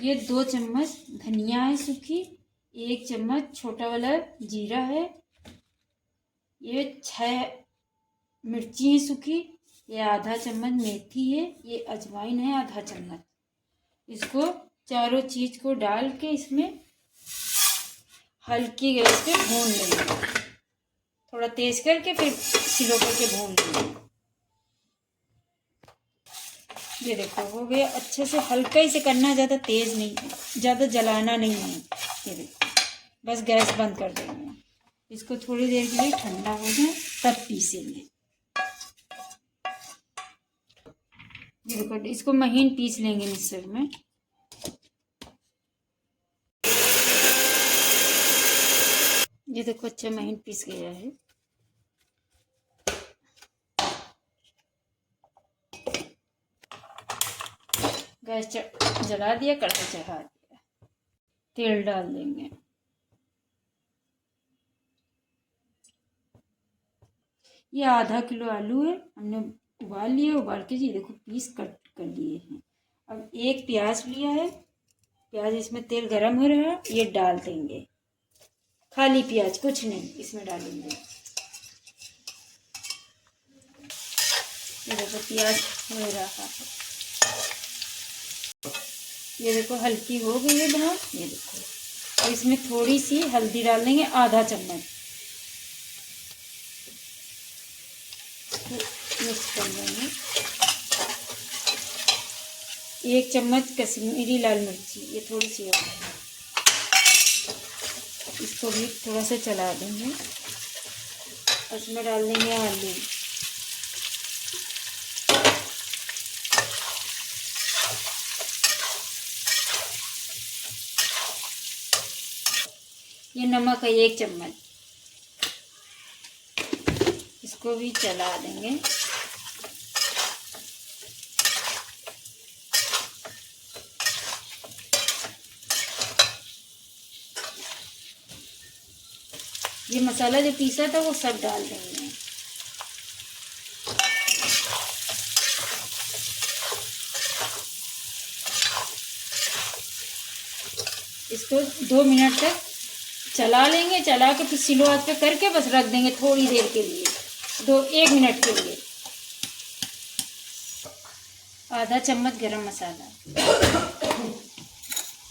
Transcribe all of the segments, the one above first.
ये 2 चम्मच धनिया है सूखी, 1 चम्मच छोटा वाला जीरा है, ये 6 मिर्ची है सूखी, ये आधा चम्मच मेथी है, ये अजवाइन है आधा चम्मच। इसको चारों चीज को डाल के इसमें हल्की गैस पे भून लेंगे, थोड़ा तेज करके फिर स्लो करके भून लेंगे। ये देखो हो गया अच्छे से, हल्का ही से करना, ज़्यादा तेज नहीं, ज़्यादा जलाना नहीं है। ये देखो बस गैस बंद कर देंगे, इसको थोड़ी देर के लिए ठंडा हो जाए तब पीसेंगे। ये देखो इसको महीन पीस लेंगे मिक्सर में। ये देखो अच्छा महीन पीस गया है। गैस जला दिया, कढ़ाई चढ़ा दिया, तेल डाल देंगे। ये आधा किलो आलू है, हमने उबाल लिए, उबाल के ये देखो पीस कट कर लिए हैं। अब 1 प्याज लिया है, प्याज इसमें तेल गरम हो रहा है, ये डाल देंगे, खाली प्याज कुछ नहीं इसमें डालेंगे। ये देखो प्याज हो रहा है, ये देखो हल्की हो गई है ब्राउन। ये देखो और इसमें थोड़ी सी हल्दी डाल देंगे, आधा चम्मच, मिक्स कर देंगे। 1 चम्मच कश्मीरी लाल मिर्ची, ये थोड़ी सी है, इसको भी थोड़ा सा चला देंगे। इसमें डाल देंगे आलू, ये नमक है 1 चम्मच, इसको भी चला देंगे। ये मसाला जो पीसा था वो सब डाल देंगे। इसको 2 मिनट तक चला लेंगे, चला के फिर स्लो आंच पे करके बस रख देंगे थोड़ी देर के लिए, 1 मिनट के लिए। आधा चम्मच गरम मसाला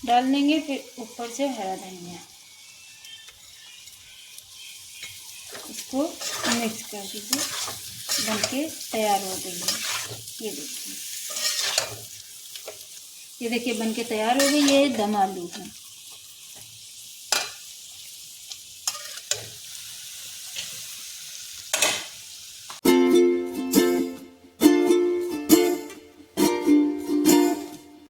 डाल देंगे, फिर ऊपर से हरा धनिया, इसको मिक्स कर दीजिए, बनके तैयार हो गई है। ये देखिए बनके तैयार हो गई है, दम आलू है।